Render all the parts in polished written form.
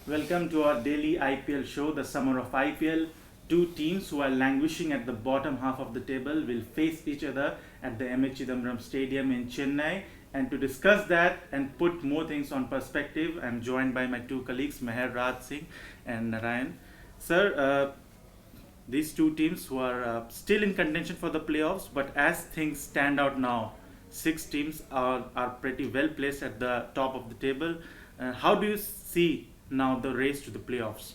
Welcome to our daily IPL show, the summer of IPL. Two teams who are languishing at the bottom half of the table will face each other at the MH Chidambaram Stadium in Chennai. And to discuss that and put more things on perspective, I'm joined by my two colleagues, Meher Raj Singh and Narayan. Sir, these two teams who are still in contention for the playoffs, but as things stand out now, six teams are pretty well placed at the top of the table. How do you see now the race to the playoffs?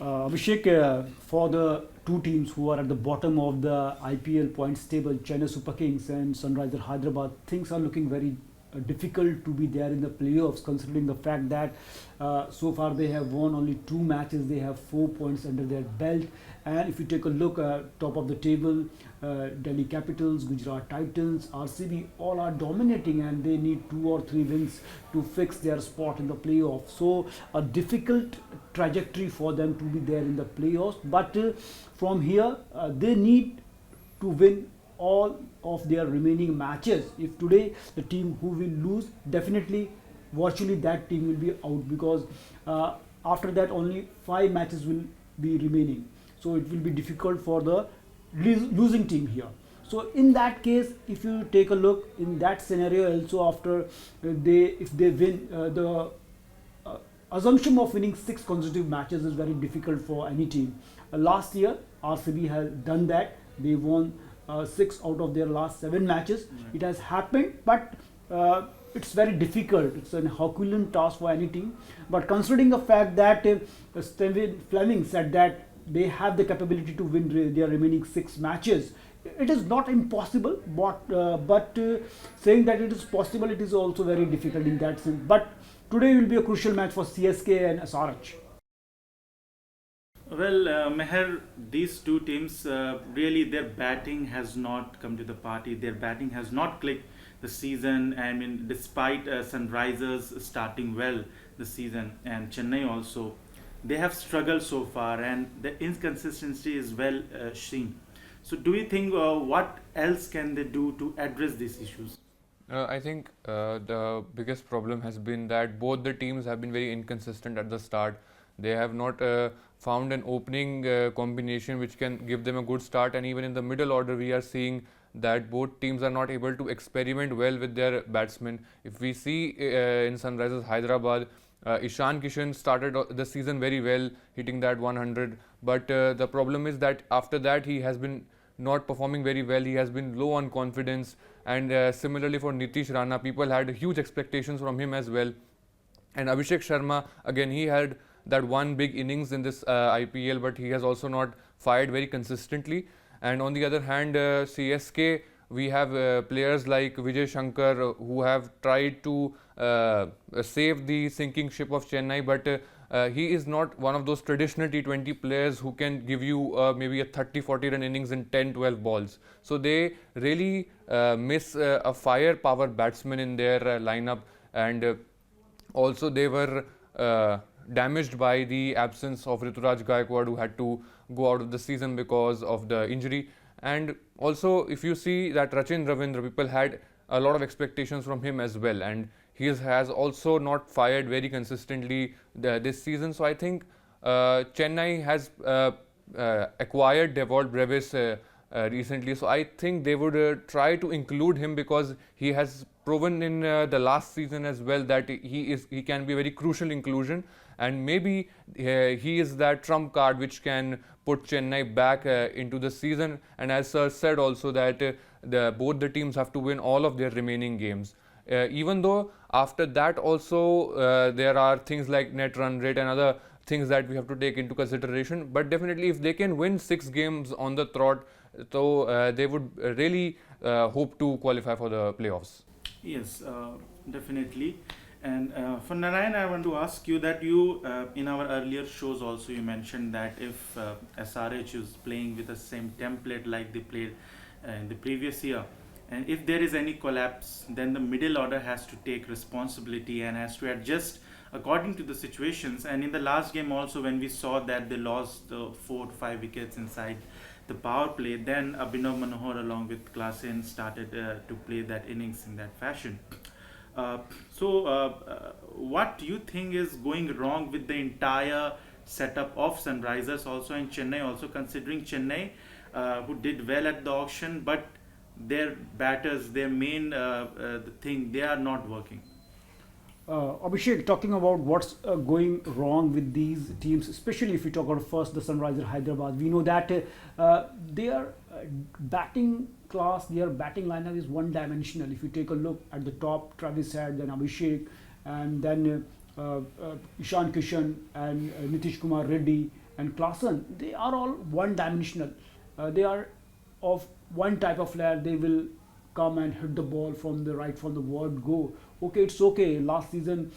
Abhishek, for the two teams who are at the bottom of the IPL points table, Chennai Super Kings and Sunrisers Hyderabad, things are looking very difficult to be there in the playoffs, considering the fact that so far they have won only two matches, they have 4 points under their belt. And if you take a look at top of the table, Delhi Capitals, Gujarat Titans, RCB, all are dominating and they need 2 or 3 wins to fix their spot in the playoffs. So a difficult trajectory for them to be there in the playoffs. But from here, they need to win all of their remaining matches. If today the team who will lose, definitely virtually that team will be out, because after that only 5 matches will be remaining, so it will be difficult for the losing team here. So in that case, if you take a look in that scenario also, after they if they win, the assumption of winning 6 consecutive matches is very difficult for any team. Last year, RCB has done that. They won 6 out of their last 7 matches. Right. It has happened, but it's very difficult. It's an Herculean task for any team. But considering the fact that Steven Fleming said that they have the capability to win their remaining 6 matches, it is not impossible. But saying that it is possible, it is also very difficult in that sense. But today will be a crucial match for CSK and SRH. Well, Meher, these two teams really their batting has not come to the party. Their batting has not clicked the season. I mean, despite Sunrisers starting well the season and Chennai also, they have struggled so far, and the inconsistency is well seen. So, do you think what else can they do to address these issues? I think the biggest problem has been that both the teams have been very inconsistent at the start. They have not found an opening combination which can give them a good start, and even in the middle order, we are seeing that both teams are not able to experiment well with their batsmen. If we see in Sunrisers Hyderabad, Ishan Kishan started the season very well, hitting that 100. But the problem is that after that, he has been not performing very well. He has been low on confidence. And similarly for Nitish Rana, people had huge expectations from him as well. And Abhishek Sharma, again, he had that one big innings in this IPL, but he has also not fired very consistently. And on the other hand, CSK, we have players like Vijay Shankar who have tried to save the sinking ship of Chennai, but he is not one of those traditional T20 players who can give you maybe a 30-40 run innings in 10-12 balls. So they really miss a firepower batsman in their lineup, and also they were damaged by the absence of Rituraj Gaikwad, who had to go out of the season because of the injury. And also, if you see that Rachin Ravindra, people had a lot of expectations from him as well, and he has also not fired very consistently this season. So I think Chennai has acquired Dewald Brevis recently. So I think they would try to include him, because he has proven in the last season as well that he can be a very crucial inclusion, and maybe he is that trump card which can put Chennai back into the season. And as Sir said also, that both the teams have to win all of their remaining games. Even though after that also there are things like net run rate and other things that we have to take into consideration, but definitely if they can win 6 games on the trot, so they would really hope to qualify for the playoffs. Yes, definitely. And for Narayan, I want to ask you that you, in our earlier shows also, you mentioned that if SRH is playing with the same template like they played in the previous year, and if there is any collapse, then the middle order has to take responsibility and has to adjust according to the situations. And in the last game also, when we saw that they lost 4 to 5 wickets inside the power play, then Abhinav Manohar along with Klaasen started to play that innings in that fashion. Uh, what do you think is going wrong with the entire setup of Sunrisers also and Chennai also, considering Chennai, who did well at the auction, but their batters, their main the thing, they are not working. Abhishek, talking about what's going wrong with these teams, especially if we talk about first the Sunrisers Hyderabad, we know that their batting class, their batting lineup is one-dimensional. If you take a look at the top, Travis Head, then Abhishek, and then Ishan Kishan and Nitish Kumar Reddy and Klaasen, they are all one-dimensional. They are of one type of player. They will come and hit the ball from the right, from the word go. Okay, it's okay. Last season,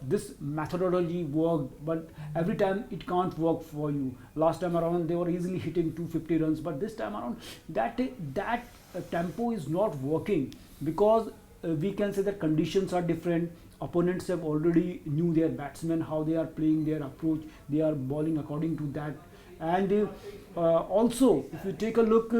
this methodology worked, but every time it can't work for you. Last time around, they were easily hitting 250 runs, but this time around, that tempo is not working because we can say that conditions are different. Opponents have already knew their batsmen, how they are playing their approach. They are bowling according to that, and also if you take a look.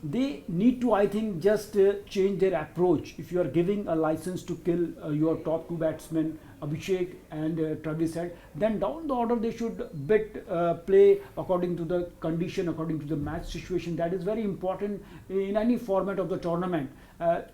They need to, I think, just change their approach. If you are giving a license to kill your top two batsmen, Abhishek and Travis Head, then down the order they should play according to the condition, according to the match situation. That is very important in any format of the tournament.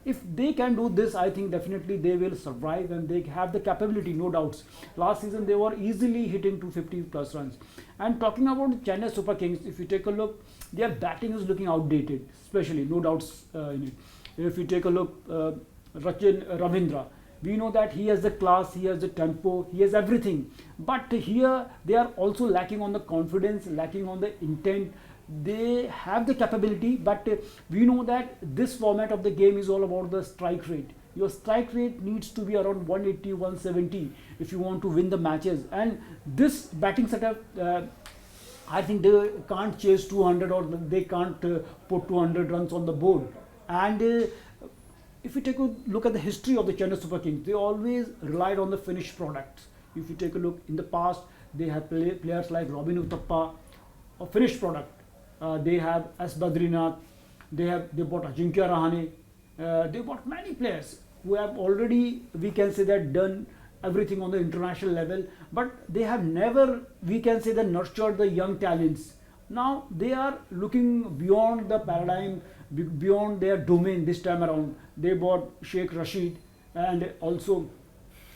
If they can do this, I think definitely they will survive and they have the capability, no doubts. Last season they were easily hitting 250 plus runs. And talking about Chennai Super Kings, if you take a look, their batting is looking outdated, especially, no doubts in it. If you take a look, Rachin Ravindra, we know that he has the class, he has the tempo, he has everything. But here they are also lacking on the confidence, lacking on the intent. They have the capability, but we know that this format of the game is all about the strike rate. Your strike rate needs to be around 180, 170 if you want to win the matches. And this batting setup, I think they can't chase 200 or they can't put 200 runs on the board. And if you take a look at the history of the Chennai Super Kings, they always relied on the finished products. If you take a look in the past, they have players like Robin Uthappa, a finished product. They have S. Badrinath, they bought Ajinkya Rahane, they bought many players who have already, we can say that, done everything on the international level, but they have never, we can say that, nurtured the young talents. Now they are looking beyond the paradigm, beyond their domain this time around. They bought Sheikh Rashid, and also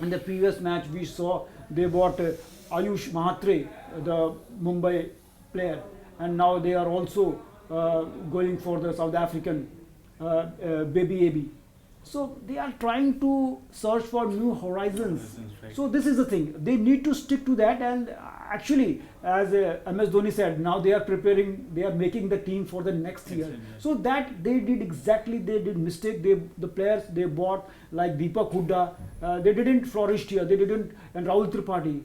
in the previous match we saw they bought Ayush Mhatre, the Mumbai player, and now they are also going for the South African Baby AB. So they are trying to search for new horizons. Right. So this is the thing. They need to stick to that. And actually, as MS Dhoni said, now they are preparing. They are making the team for the next year. So that they did exactly. They did mistake. The players they bought like Deepak Hooda, they didn't flourish here. They didn't, and Rahul Tripathi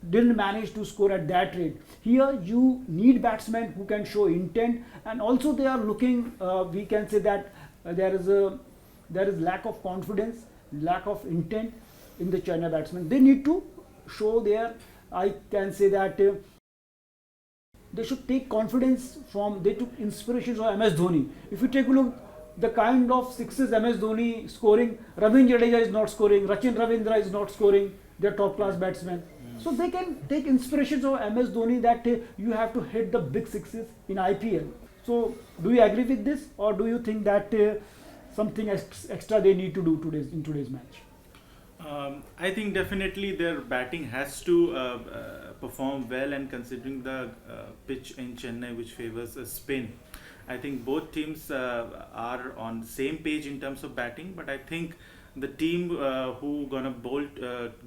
didn't manage to score at that rate. Here you need batsmen who can show intent, and also they are looking. We can say that there is lack of confidence, lack of intent in the Chennai batsmen. They need to show their, I can say that they should take confidence from, they took inspirations from MS Dhoni. If you take a look, the kind of sixes MS Dhoni scoring, Ravindra Jadeja is not scoring, Rachin Ravindra is not scoring, they're top class batsmen. So they can take inspirations of MS Dhoni that you have to hit the big sixes in IPL. So do you agree with this, or do you think that something extra they need to do in today's match? I think definitely their batting has to perform well, and considering the pitch in Chennai which favors a spin, I think both teams are on the same page in terms of batting, but I think the team who gonna bowl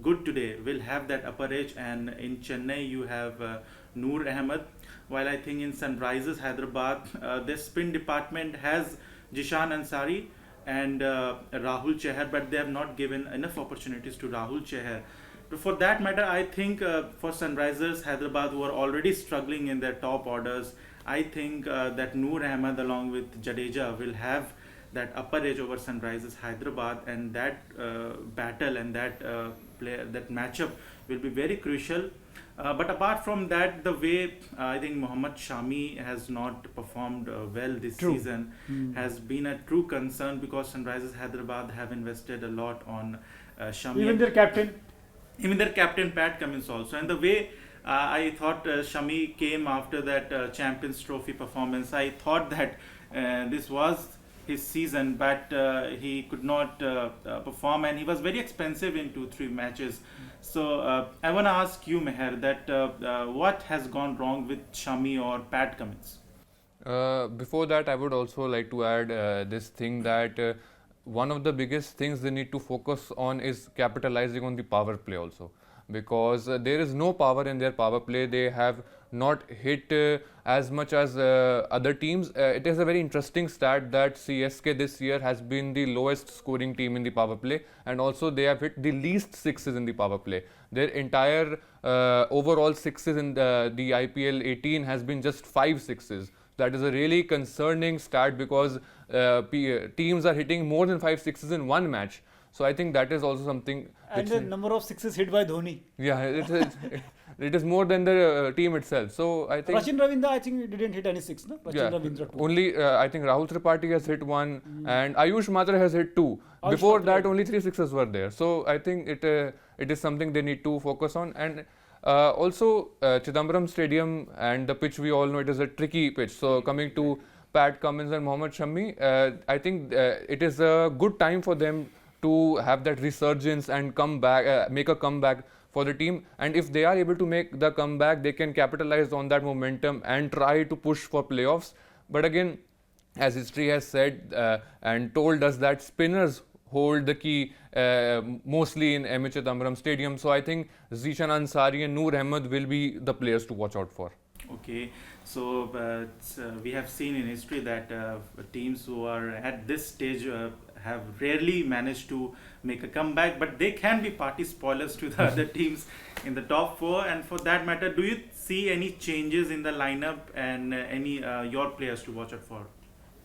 good today will have that upper edge, and in Chennai you have Noor Ahmed, while I think in Sunrisers Hyderabad their spin department has Jishan Ansari and Rahul Chahar, but they have not given enough opportunities to Rahul Chahar. But for that matter, I think for Sunrisers Hyderabad, who are already struggling in their top orders, I think that Noor Ahmed along with Jadeja will have that upper edge over Sunrisers Hyderabad, and that battle and that that matchup will be very crucial. But apart from that, the way I think Mohammad Shami has not performed well this True. season has been a true concern, because Sunrisers Hyderabad have invested a lot on Shami. Even their captain Pat Cummins also. And the way I thought Shami came after that Champions Trophy performance, I thought that this was his season, but he could not perform, and he was very expensive in 2-3 matches. So I want to ask you, Meher, that what has gone wrong with Shami or Pat Cummins? Before that, I would also like to add this thing that one of the biggest things they need to focus on is capitalizing on the power play also, because there is no power in their power play. They have not hit as much as other teams. It is a very interesting stat that CSK this year has been the lowest scoring team in the power play, and also they have hit the least sixes in the power play. Their entire overall sixes in the IPL 18 has been just 5 sixes. That is a really concerning stat, because teams are hitting more than 5 sixes in one match. So I think that is also something. And the number of sixes hit by Dhoni. Yeah, it is more than the team itself. So I think Rachin Ravindra, I think, didn't hit any six, no? Rachin Ravindra too. Only I think Rahul Tripathi has hit one, and Ayush Mhatre has hit 2. Before that, only 3 sixes were there. So I think it is something they need to focus on. And also Chidambaram Stadium and the pitch, we all know it is a tricky pitch. So coming to Pat Cummins and Mohammad Shami, I think it is a good time for them to have that resurgence and come back, make a comeback for the team. And if they are able to make the comeback, they can capitalize on that momentum and try to push for playoffs. But again, as history has said and told us, that spinners hold the key mostly in MH Chidambaram Stadium. So I think Zishan Ansari and Noor Ahmed will be the players to watch out for. Okay, so we have seen in history that teams who are at this stage have rarely managed to make a comeback, but they can be party spoilers to the other teams in the top 4. And for that matter, do you see any changes in the lineup and any your players to watch out for?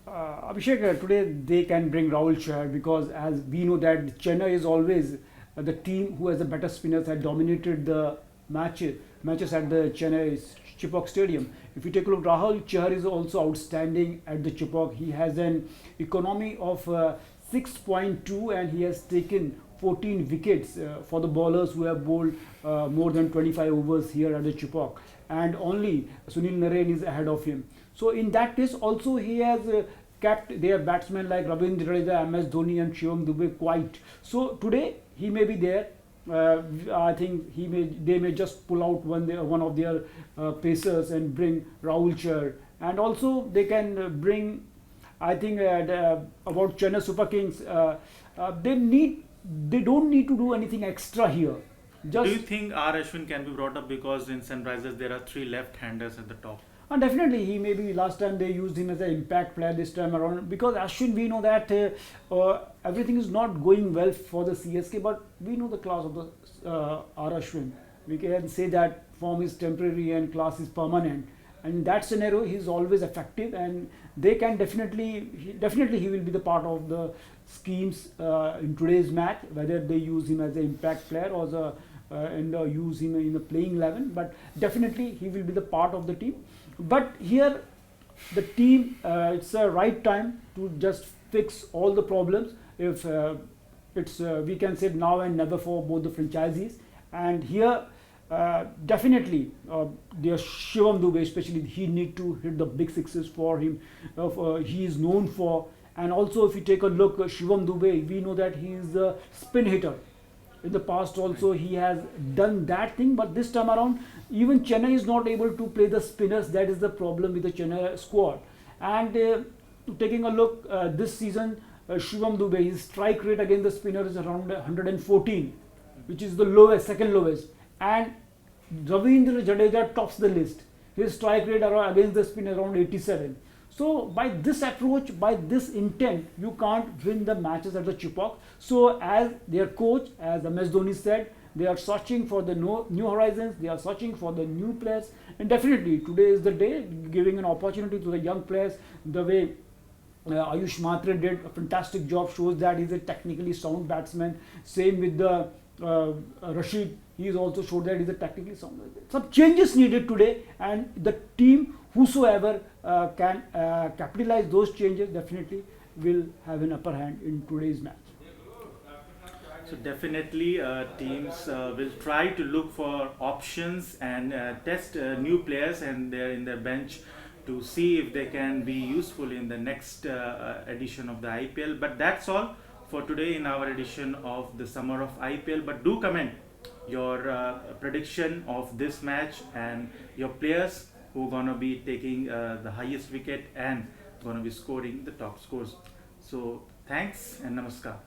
Abhishek, today they can bring Rahul Chahar, because as we know that Chennai is always the team who has the better spinners, had dominated the matches at the Chennai Chepauk Stadium. If you take a look, Rahul Chahar is also outstanding at the Chepauk. He has an economy of 6.2, and he has taken 14 wickets for the bowlers who have bowled more than 25 overs here at the Chepauk, and only Sunil Narine is ahead of him. So in that case also he has kept their batsmen like Ravindra Jadeja, MS Dhoni and Shivam Dube quiet. So today he may be there. I think they may just pull out one of their pacers and bring Rahul Chahar, and also they can bring, I think about Chennai Super Kings, they don't need to do anything extra here. Do you think R. Ashwin can be brought up, because in Sunrisers there are 3 left-handers at the top? And definitely he may be. Last time they used him as an impact player, this time around, because Ashwin, we know that everything is not going well for the CSK, but we know the class of the R. Ashwin. We can say that form is temporary and class is permanent, and in that scenario he is always effective, and they can definitely he will be the part of the schemes in today's match, whether they use him as an impact player or use him in the playing 11, but definitely he will be the part of the team. But here the team, it's a right time to just fix all the problems. If it's we can say now and never for both the franchisees. And here definitely their Shivam Dube especially, he need to hit the big sixes for him. He is known for. And also if you take a look, Shivam Dube, we know that he is a spin hitter. In the past also he has done that thing, but this time around even Chennai is not able to play the spinners. That is the problem with the Chennai squad. And taking a look this season, Shivam Dube, his strike rate against the spinner is around 114, which is the lowest, second lowest. And Ravindra Jadeja tops the list. His strike rate against the spinner around 87. So by this approach, by this intent, you can't win the matches at the Chepauk. So as their coach, as MS Dhoni said, they are searching for the new horizons, they are searching for the new players, and definitely today is the day, giving an opportunity to the young players, the way Ayush Mhatre did a fantastic job, shows that he's a technically sound batsman. Same with the Rashid, he's also showed that he's a technically sound. Some changes needed today, and the team, whosoever can capitalize those changes, definitely will have an upper hand in today's match. So definitely teams will try to look for options and test new players and they're in their bench to see if they can be useful in the next edition of the IPL. But that's all for today in our edition of the summer of IPL. But do comment your prediction of this match and your players who are gonna be taking the highest wicket and gonna be scoring the top scores. So thanks and namaskar.